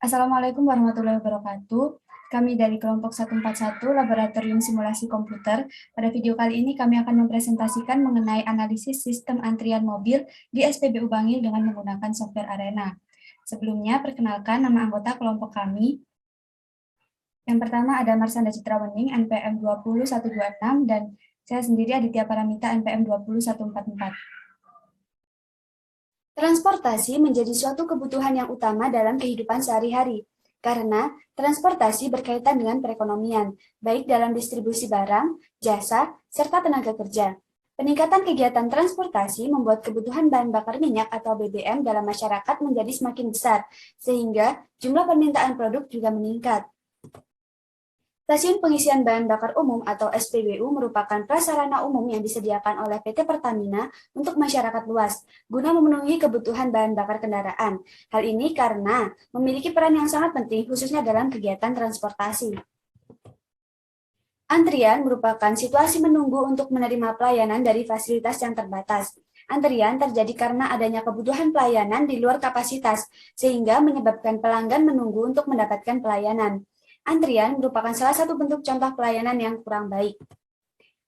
Assalamualaikum warahmatullahi wabarakatuh. Kami dari kelompok 141 Laboratorium Simulasi Komputer. Pada video kali ini kami akan mempresentasikan mengenai analisis sistem antrian mobil di SPBU Bangil dengan menggunakan software Arena. Sebelumnya, perkenalkan nama anggota kelompok kami. Yang pertama ada Marsanda Citrawening, NPM 20126, dan saya sendiri Aditya Paramita, NPM 20144. Transportasi menjadi suatu kebutuhan yang utama dalam kehidupan sehari-hari, karena transportasi berkaitan dengan perekonomian, baik dalam distribusi barang, jasa, serta tenaga kerja. Peningkatan kegiatan transportasi membuat kebutuhan bahan bakar minyak atau BBM dalam masyarakat menjadi semakin besar, sehingga jumlah permintaan produk juga meningkat. Stasiun Pengisian Bahan Bakar Umum atau SPBU merupakan prasarana umum yang disediakan oleh PT Pertamina untuk masyarakat luas, guna memenuhi kebutuhan bahan bakar kendaraan. Hal ini karena memiliki peran yang sangat penting khususnya dalam kegiatan transportasi. Antrian merupakan situasi menunggu untuk menerima pelayanan dari fasilitas yang terbatas. Antrian terjadi karena adanya kebutuhan pelayanan di luar kapasitas, sehingga menyebabkan pelanggan menunggu untuk mendapatkan pelayanan. Antrian merupakan salah satu bentuk contoh pelayanan yang kurang baik.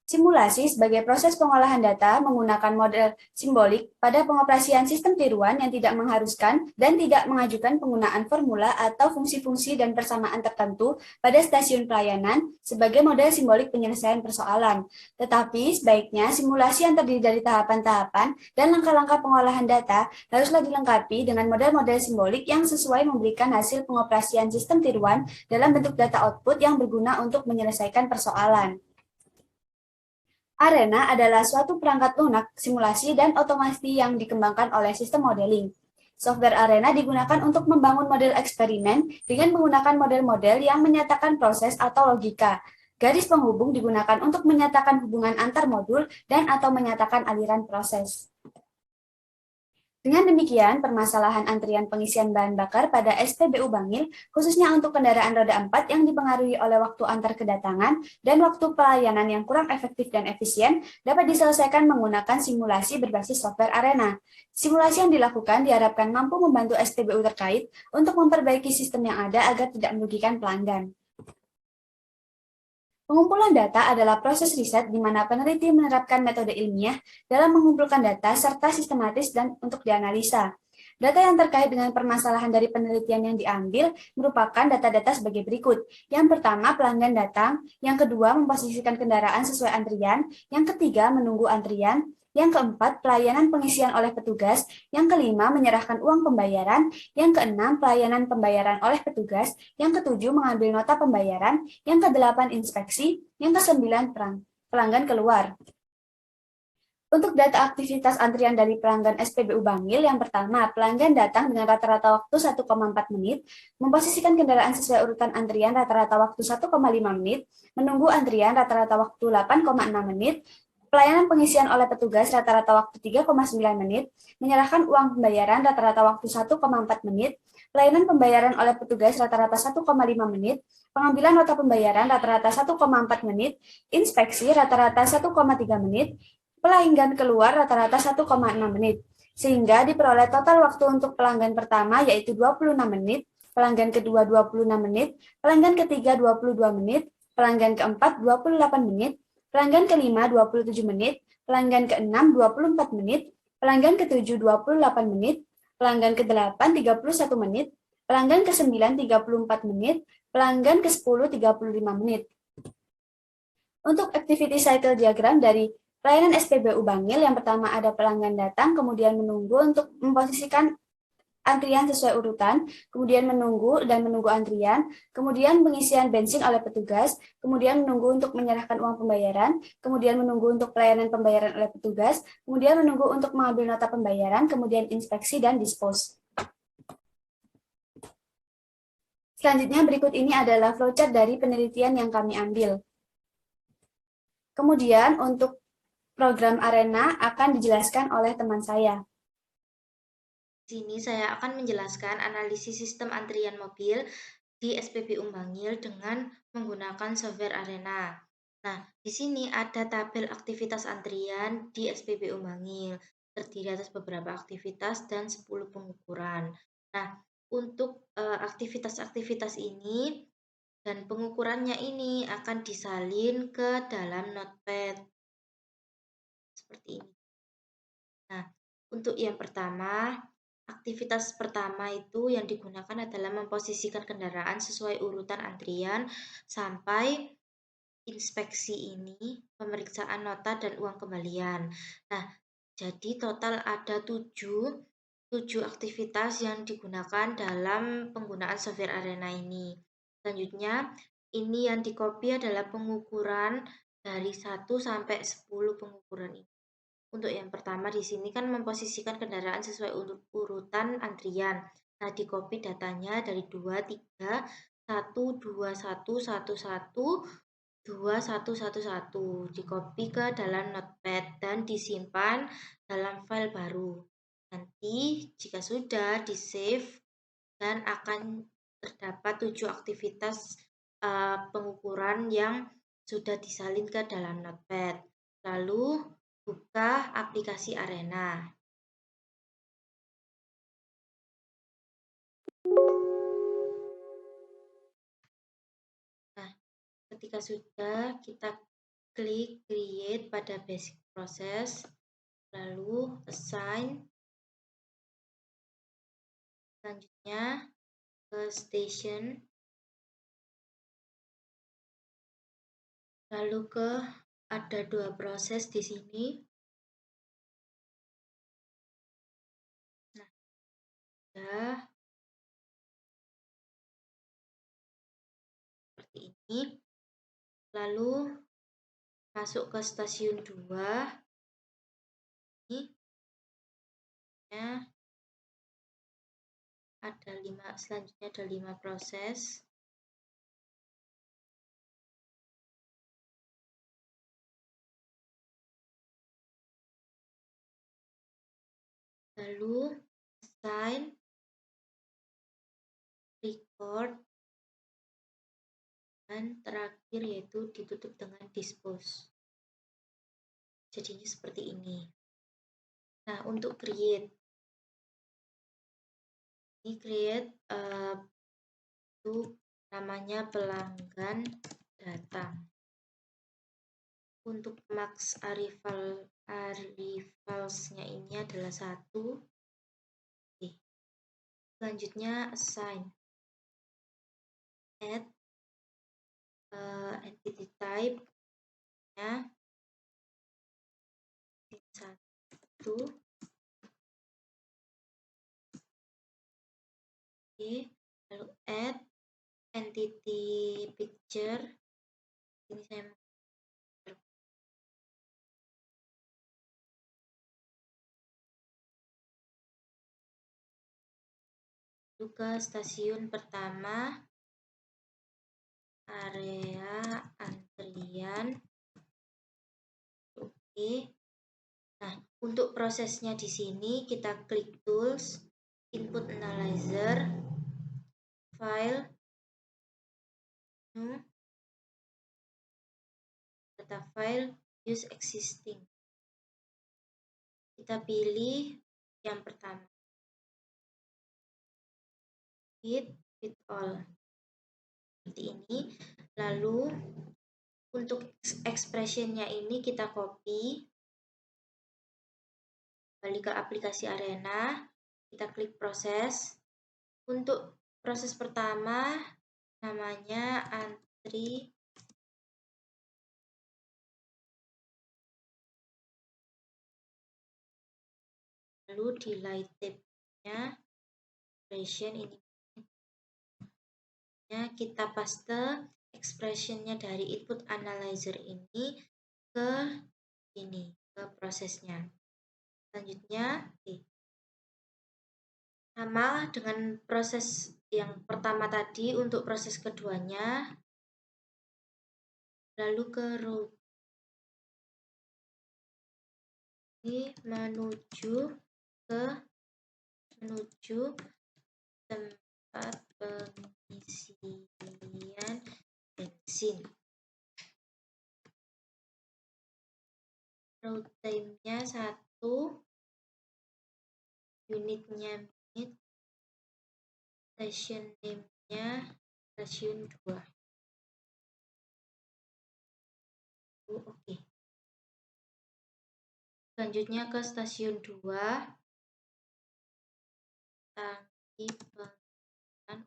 Simulasi sebagai proses pengolahan data menggunakan model simbolik pada pengoperasian sistem tiruan yang tidak mengharuskan dan tidak mengajukan penggunaan formula atau fungsi-fungsi dan persamaan tertentu pada stasiun pelayanan sebagai model simbolik penyelesaian persoalan. Tetapi sebaiknya simulasi yang terdiri dari tahapan-tahapan dan langkah-langkah pengolahan data haruslah dilengkapi dengan model-model simbolik yang sesuai memberikan hasil pengoperasian sistem tiruan dalam bentuk data output yang berguna untuk menyelesaikan persoalan. Arena adalah suatu perangkat lunak, simulasi, dan otomasi yang dikembangkan oleh sistem modeling. Software Arena digunakan untuk membangun model eksperimen dengan menggunakan model-model yang menyatakan proses atau logika. Garis penghubung digunakan untuk menyatakan hubungan antar modul dan atau menyatakan aliran proses. Dengan demikian, permasalahan antrian pengisian bahan bakar pada SPBU Bangil, khususnya untuk kendaraan roda 4 yang dipengaruhi oleh waktu antar kedatangan dan waktu pelayanan yang kurang efektif dan efisien, dapat diselesaikan menggunakan simulasi berbasis software Arena. Simulasi yang dilakukan diharapkan mampu membantu SPBU terkait untuk memperbaiki sistem yang ada agar tidak merugikan pelanggan. Pengumpulan data adalah proses riset di mana peneliti menerapkan metode ilmiah dalam mengumpulkan data serta sistematis dan untuk dianalisa. Data yang terkait dengan permasalahan dari penelitian yang diambil merupakan data-data sebagai berikut. Yang pertama, pelanggan datang. Yang kedua, memposisikan kendaraan sesuai antrian. Yang ketiga, menunggu antrian. Yang keempat, pelayanan pengisian oleh petugas. Yang kelima, menyerahkan uang pembayaran. Yang keenam, pelayanan pembayaran oleh petugas. Yang ketujuh, mengambil nota pembayaran. Yang kedelapan, inspeksi. Yang kesembilan, pelanggan keluar. Untuk data aktivitas antrian dari pelanggan SPBU Bangil, yang pertama, pelanggan datang dengan rata-rata waktu 1,4 menit, memposisikan kendaraan sesuai urutan antrian rata-rata waktu 1,5 menit, menunggu antrian rata-rata waktu 8,6 menit, pelayanan pengisian oleh petugas rata-rata waktu 3,9 menit, menyerahkan uang pembayaran rata-rata waktu 1,4 menit, pelayanan pembayaran oleh petugas rata-rata 1,5 menit, pengambilan nota pembayaran rata-rata 1,4 menit, inspeksi rata-rata 1,3 menit, pelanggan keluar rata-rata 1,6 menit, sehingga diperoleh total waktu untuk pelanggan pertama yaitu 26 menit, pelanggan kedua 26 menit, pelanggan ketiga 22 menit, pelanggan keempat 28 menit, pelanggan kelima 27 menit, pelanggan keenam 24 menit, pelanggan ketujuh 28 menit, pelanggan ke-8 31 menit, pelanggan ke-9 34 menit, pelanggan ke-10 35 menit. Untuk activity cycle diagram dari pelayanan SPBU Bangil, yang pertama ada pelanggan datang, kemudian menunggu untuk memposisikan antrian sesuai urutan, kemudian menunggu dan menunggu antrian, kemudian pengisian bensin oleh petugas, kemudian menunggu untuk menyerahkan uang pembayaran, kemudian menunggu untuk pelayanan pembayaran oleh petugas, kemudian menunggu untuk mengambil nota pembayaran, kemudian inspeksi dan dispose. Selanjutnya berikut ini adalah flowchart dari penelitian yang kami ambil. Kemudian untuk program Arena akan dijelaskan oleh teman saya. Di sini saya akan menjelaskan analisis sistem antrian mobil di SPBU Bangil dengan menggunakan software Arena. Nah, di sini ada tabel aktivitas antrian di SPBU Bangil, terdiri atas beberapa aktivitas dan 10 pengukuran. Nah, untuk aktivitas-aktivitas ini dan pengukurannya ini akan disalin ke dalam Notepad seperti ini. Nah, untuk yang pertama, aktivitas pertama itu yang digunakan adalah memposisikan kendaraan sesuai urutan antrian sampai inspeksi ini, pemeriksaan nota dan uang kembalian. Nah, jadi total ada 7 aktivitas yang digunakan dalam penggunaan software Arena ini. Selanjutnya, ini yang di-copy adalah pengukuran dari 1 sampai 10 pengukuran ini. Untuk yang pertama di sini kan memposisikan kendaraan sesuai urutan antrian. Nah, di-copy datanya dari 2, 3, 1, 2, 1, 1, 1, 2, 1, 1, 1. Di-copy ke dalam Notepad dan disimpan dalam file baru. Nanti jika sudah di-save dan akan terdapat 7 aktivitas pengukuran yang sudah disalin ke dalam Notepad. Lalu buka aplikasi Arena. Nah, ketika sudah, kita klik create pada basic process, lalu assign, selanjutnya ke station, lalu ke ada 2 proses di sini. Nah, sudah seperti ini. Lalu masuk ke stasiun 2. Ini ya, selanjutnya ada 5 proses. Lalu assign, record, dan terakhir yaitu ditutup dengan dispose. Jadinya seperti ini. Nah, untuk create, ini create itu namanya pelanggan datang. Untuk max arrivals-nya ini adalah 1. Oke. Selanjutnya assign, add entity type nya 1. Oke, lalu add entity picture. Ini saya ke stasiun pertama, area antrian. Oke. Nah, untuk prosesnya di sini kita klik tools, input analyzer, file, data file, use existing. Kita pilih yang pertama, fit all. Seperti ini. Lalu untuk expression-nya ini kita copy, balik ke aplikasi Arena, kita klik proses. Untuk proses pertama namanya antri lalu di light tab-nya expression ini kita paste expression-nya dari input analyzer ini ke prosesnya. Selanjutnya sama dengan proses yang pertama tadi. Untuk proses keduanya lalu ke route ini menuju tempat pengisian bensin. Route time-nya 1, unitnya menit, stasiun name-nya stasiun 2. Oke. Selanjutnya ke stasiun 2. Tangki pengisian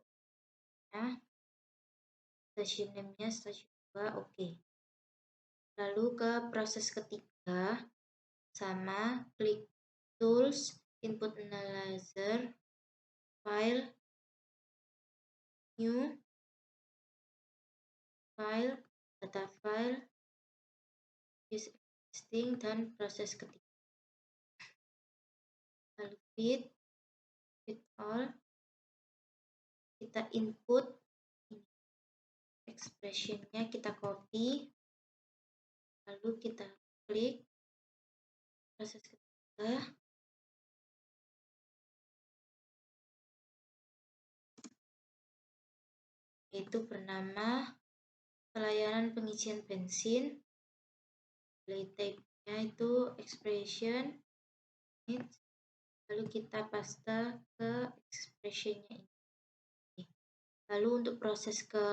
stasiun name-nya stasiun 2. Oke. Lalu ke proses ketiga, sama klik tools, input analyzer, file, new, file, data file, use existing, dan proses ketiga. Lalu fit all, kita input expression-nya, kita copy, lalu kita klik proses ketiga, yaitu bernama pelayanan pengisian bensin. Delay type-nya itu expression, lalu kita paste ke expression-nya ini. Lalu untuk proses ke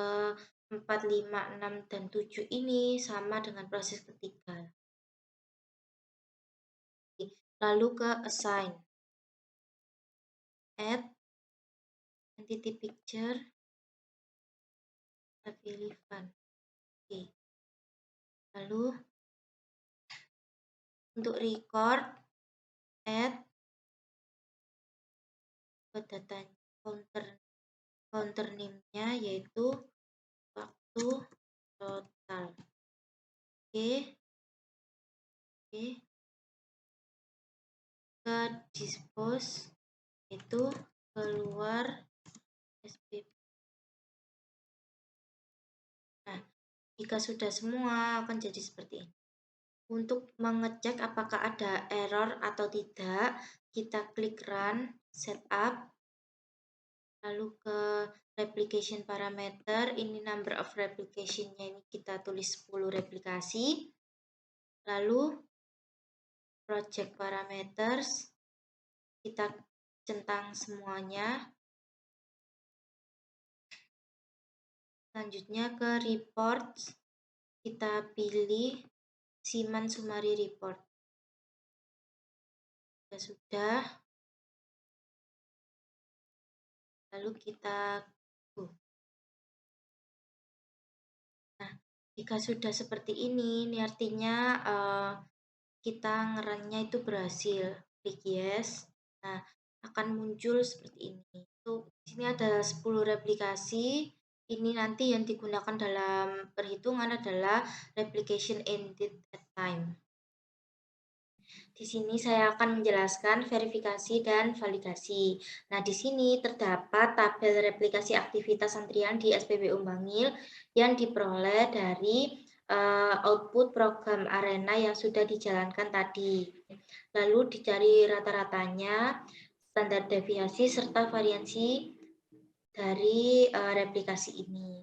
4, 5, 6, dan 7 ini sama dengan proses ketiga. Lalu ke assign, add entity picture, pilih fun. Oke. Lalu untuk record, add ke data counter name-nya yaitu waktu total. Oke. Ke dispose itu keluar SPP. Nah, jika sudah semua akan jadi seperti ini. Untuk mengecek apakah ada error atau tidak, kita klik run, setup, lalu ke replication parameter, ini number of replication-nya ini kita tulis 10 replikasi, lalu project parameters, kita centang semuanya, selanjutnya ke reports, kita pilih Siman Summary Report. Sudah, lalu kita Nah, jika sudah seperti ini artinya kita ngerunnya itu berhasil. Klik yes. Nah, akan muncul seperti ini. Di sini ada 10 replikasi. Ini nanti yang digunakan dalam perhitungan adalah replication ended at time. Di sini saya akan menjelaskan verifikasi dan validasi. Nah, di sini terdapat tabel replikasi aktivitas antrian di SPBU Bangil yang diperoleh dari output program Arena yang sudah dijalankan tadi. Lalu dicari rata-ratanya, standar deviasi, serta variansi dari replikasi ini.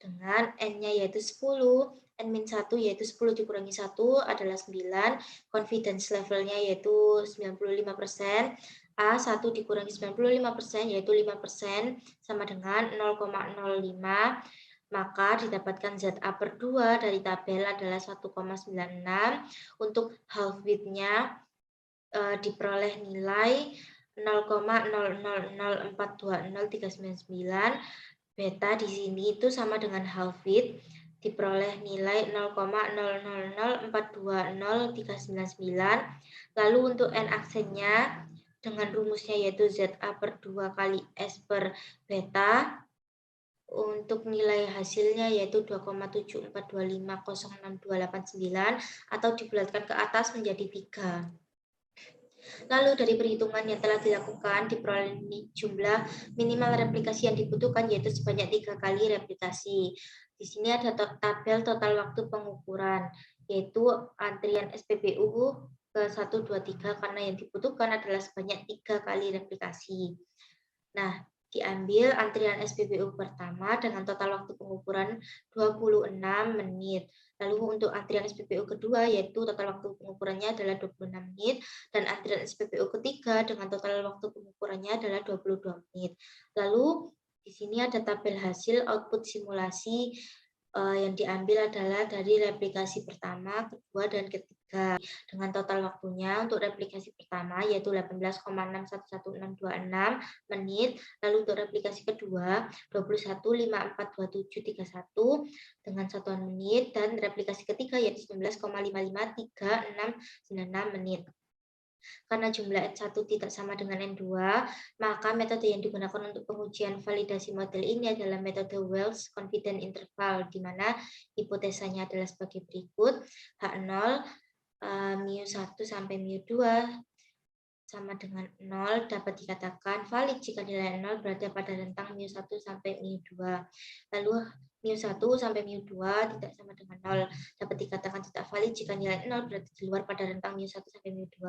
Dengan N-nya yaitu 10, N-1 yaitu 10 dikurangi 1 adalah 9, confidence levelnya yaitu 95%, A1 dikurangi 95% yaitu 5% sama dengan 0,05, maka didapatkan ZA per 2 dari tabel adalah 1,96. Untuk half width-nya diperoleh nilai 0,000420399. Beta di sini itu sama dengan half width, diperoleh nilai 0,000420399. Lalu untuk N aksennya dengan rumusnya yaitu ZA per 2 kali S per beta, untuk nilai hasilnya yaitu 2,74250629 atau dibulatkan ke atas menjadi 3. Lalu dari perhitungan yang telah dilakukan diperoleh jumlah minimal replikasi yang dibutuhkan yaitu sebanyak 3 kali replikasi. Di sini ada tabel total waktu pengukuran yaitu antrian SPBU ke 1, 2, 3 karena yang dibutuhkan adalah sebanyak 3 kali replikasi. Nah, diambil antrian SPBU pertama dengan total waktu pengukuran 26 menit. Lalu untuk antrian SPBU kedua yaitu total waktu pengukurannya adalah 26 menit dan antrian SPBU ketiga dengan total waktu pengukurannya adalah 22 menit. Lalu di sini ada tabel hasil output simulasi yang diambil adalah dari replikasi pertama, kedua, dan ketiga. Dengan total waktunya untuk replikasi pertama yaitu 18,611626 menit, lalu untuk replikasi kedua 21,542731 dengan satuan menit, dan replikasi ketiga yaitu 19,553696 menit. Karena jumlah N1 tidak sama dengan N2, maka metode yang digunakan untuk pengujian validasi model ini adalah metode Wells Confidence Interval, di mana hipotesanya adalah sebagai berikut. H0, mu1 sampai mu2 sama dengan 0 dapat dikatakan valid jika nilai 0 berada pada rentang mu1 sampai mu2. Lalu mu1 sampai mu2 tidak sama dengan 0 dapat dikatakan tidak valid jika nilai 0 berada di luar pada rentang mu1 sampai mu2.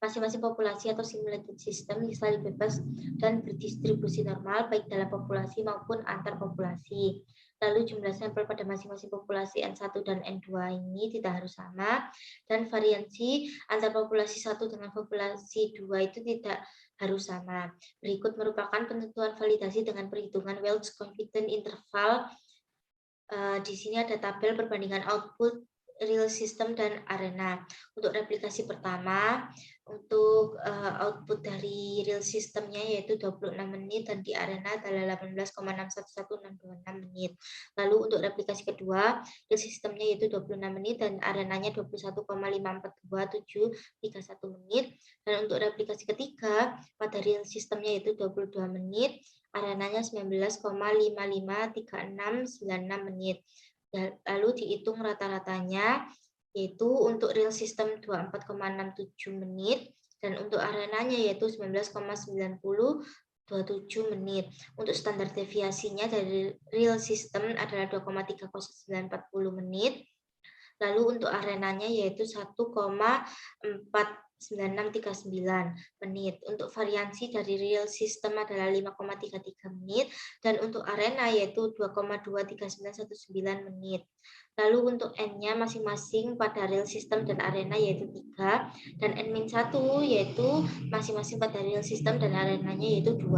Masing-masing populasi atau simulated system bisa bebas dan berdistribusi normal baik dalam populasi maupun antar populasi. Lalu jumlah sampel pada masing-masing populasi N1 dan N2 ini tidak harus sama, dan variansi antar populasi 1 dengan populasi 2 itu tidak harus sama. Berikut merupakan penentuan validasi dengan perhitungan Wells Confidence Interval. Di sini ada tabel perbandingan output real system dan arena. Untuk replikasi pertama, untuk output dari real systemnya yaitu 26 menit dan di arena adalah 18,611626 menit. Lalu untuk replikasi kedua, real systemnya yaitu 26 menit dan arenanya 21,542731 menit. Dan untuk replikasi ketiga, pada real systemnya yaitu 22 menit, arenanya 19,553696 menit. Lalu dihitung rata-ratanya, yaitu untuk real system 24,67 menit dan untuk arenanya yaitu 19,9027 menit. Untuk standar deviasinya dari real system adalah 2,30940 menit. Lalu untuk arenanya yaitu 1,49639 menit. Untuk variansi dari real system adalah 5,33 menit dan untuk arena yaitu 2,23919 menit. Lalu untuk N-nya masing-masing pada real system dan arena yaitu 3 dan N-1 yaitu masing-masing pada real system dan arenanya yaitu 2.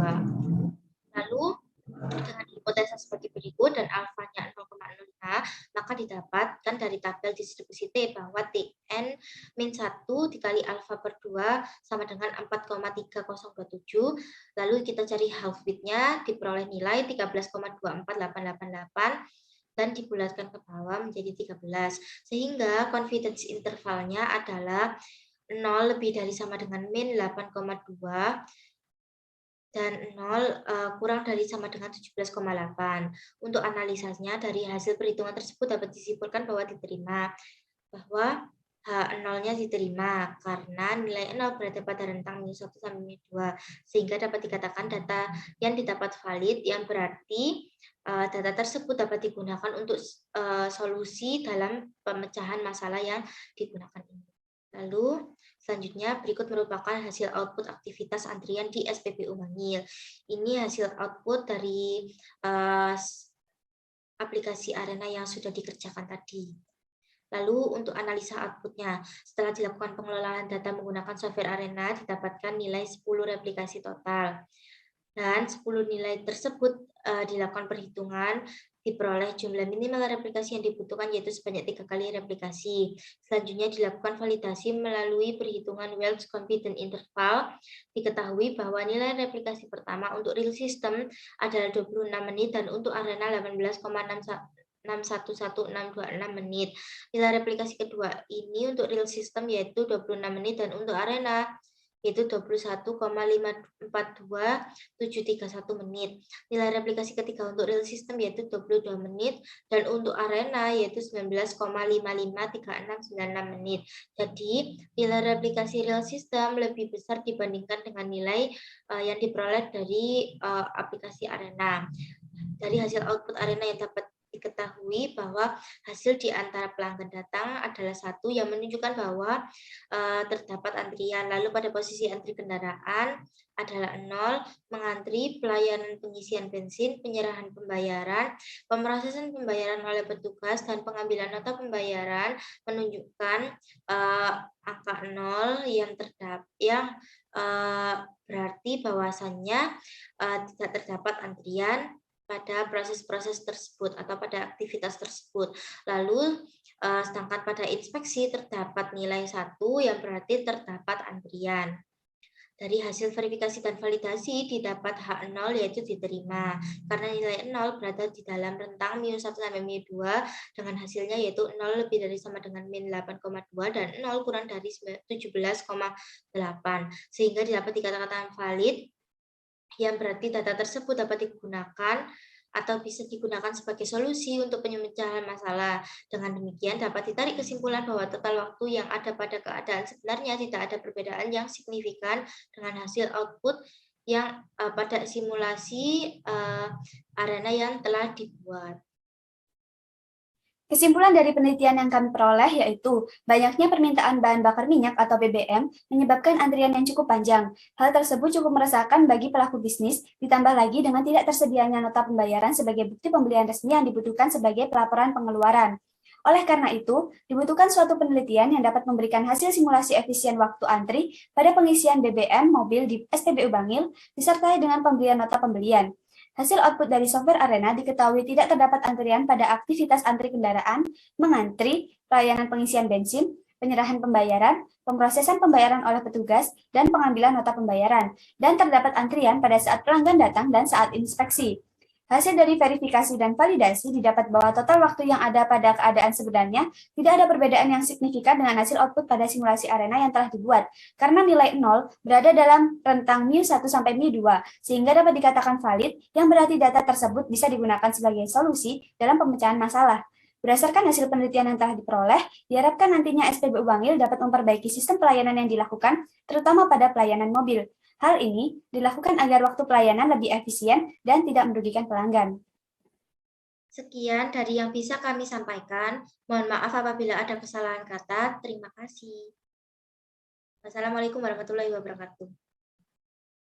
Lalu dengan hipotesa sebagai berikut dan alfanya 0,05, maka didapatkan dari tabel distribusi T bahwa Tn min 1 dikali alfa per 2 sama dengan 4,3027. Lalu kita cari half width-nya, diperoleh nilai 13,24888 dan dibulatkan ke bawah menjadi 13. Sehingga confidence intervalnya adalah 0 lebih dari sama dengan min 8,2 dan 0 kurang dari sama dengan 17,8. Untuk analisanya dari hasil perhitungan tersebut dapat disimpulkan bahwa bahwa H0-nya diterima karena nilai 0 berada pada rentang -1 sampai -2, sehingga dapat dikatakan data yang didapat valid, yang berarti data tersebut dapat digunakan untuk solusi dalam pemecahan masalah yang digunakan ini. Lalu selanjutnya berikut merupakan hasil output aktivitas antrian di SPBU Bangil. Ini hasil output dari aplikasi Arena yang sudah dikerjakan tadi. Lalu untuk analisa outputnya, setelah dilakukan pengelolaan data menggunakan software Arena, didapatkan nilai 10 replikasi total. Dan 10 nilai tersebut dilakukan perhitungan, diperoleh jumlah minimal replikasi yang dibutuhkan yaitu sebanyak 3 kali replikasi. Selanjutnya dilakukan validasi melalui perhitungan Wells Confidence Interval. Diketahui bahwa nilai replikasi pertama untuk real system adalah 26 menit dan untuk arena 18,611626 menit. Nilai replikasi kedua ini untuk real system yaitu 26 menit dan untuk arena yaitu 21,542731 menit. Nilai replikasi ketiga untuk real system yaitu 22 menit dan untuk arena yaitu 19,553696 menit. Jadi, nilai replikasi real system lebih besar dibandingkan dengan nilai yang diperoleh dari aplikasi Arena. Dari hasil output Arena yang dapat diketahui bahwa hasil di antara pelanggan datang adalah 1 yang menunjukkan bahwa terdapat antrian. Lalu pada posisi antri kendaraan adalah 0, mengantri, pelayanan pengisian bensin, penyerahan pembayaran, pemrosesan pembayaran oleh petugas, dan pengambilan nota pembayaran menunjukkan angka 0 yang berarti bahwasannya tidak terdapat antrian pada proses-proses tersebut atau pada aktivitas tersebut. Lalu sedangkan pada inspeksi terdapat nilai 1 yang berarti terdapat antrian. Dari hasil verifikasi dan validasi didapat H0 yaitu diterima. Karena nilai 0 berada di dalam rentang -1 sampai -2 dengan hasilnya yaitu 0 lebih dari sama dengan -8,2 dan 0 kurang dari 17,8. Sehingga dapat dikatakan valid yang berarti data tersebut dapat digunakan atau bisa digunakan sebagai solusi untuk pemecahan masalah. Dengan demikian dapat ditarik kesimpulan bahwa total waktu yang ada pada keadaan sebenarnya tidak ada perbedaan yang signifikan dengan hasil output yang pada simulasi arena yang telah dibuat. Kesimpulan dari penelitian yang kami peroleh yaitu banyaknya permintaan bahan bakar minyak atau BBM menyebabkan antrian yang cukup panjang. Hal tersebut cukup meresahkan bagi pelaku bisnis, ditambah lagi dengan tidak tersedianya nota pembayaran sebagai bukti pembelian resmi yang dibutuhkan sebagai pelaporan pengeluaran. Oleh karena itu, dibutuhkan suatu penelitian yang dapat memberikan hasil simulasi efisien waktu antri pada pengisian BBM mobil di SPBU Bangil, disertai dengan pemberian nota pembelian. Hasil output dari software Arena diketahui tidak terdapat antrian pada aktivitas antri kendaraan, mengantri, pelayanan pengisian bensin, penyerahan pembayaran, pemrosesan pembayaran oleh petugas, dan pengambilan nota pembayaran, dan terdapat antrian pada saat pelanggan datang dan saat inspeksi. Hasil dari verifikasi dan validasi didapat bahwa total waktu yang ada pada keadaan sebenarnya tidak ada perbedaan yang signifikan dengan hasil output pada simulasi Arena yang telah dibuat, karena nilai 0 berada dalam rentang μ1 sampai μ2, sehingga dapat dikatakan valid, yang berarti data tersebut bisa digunakan sebagai solusi dalam pemecahan masalah. Berdasarkan hasil penelitian yang telah diperoleh, diharapkan nantinya SPBU Bangil dapat memperbaiki sistem pelayanan yang dilakukan, terutama pada pelayanan mobil. Hal ini dilakukan agar waktu pelayanan lebih efisien dan tidak merugikan pelanggan. Sekian dari yang bisa kami sampaikan. Mohon maaf apabila ada kesalahan kata. Terima kasih. Wassalamualaikum warahmatullahi wabarakatuh.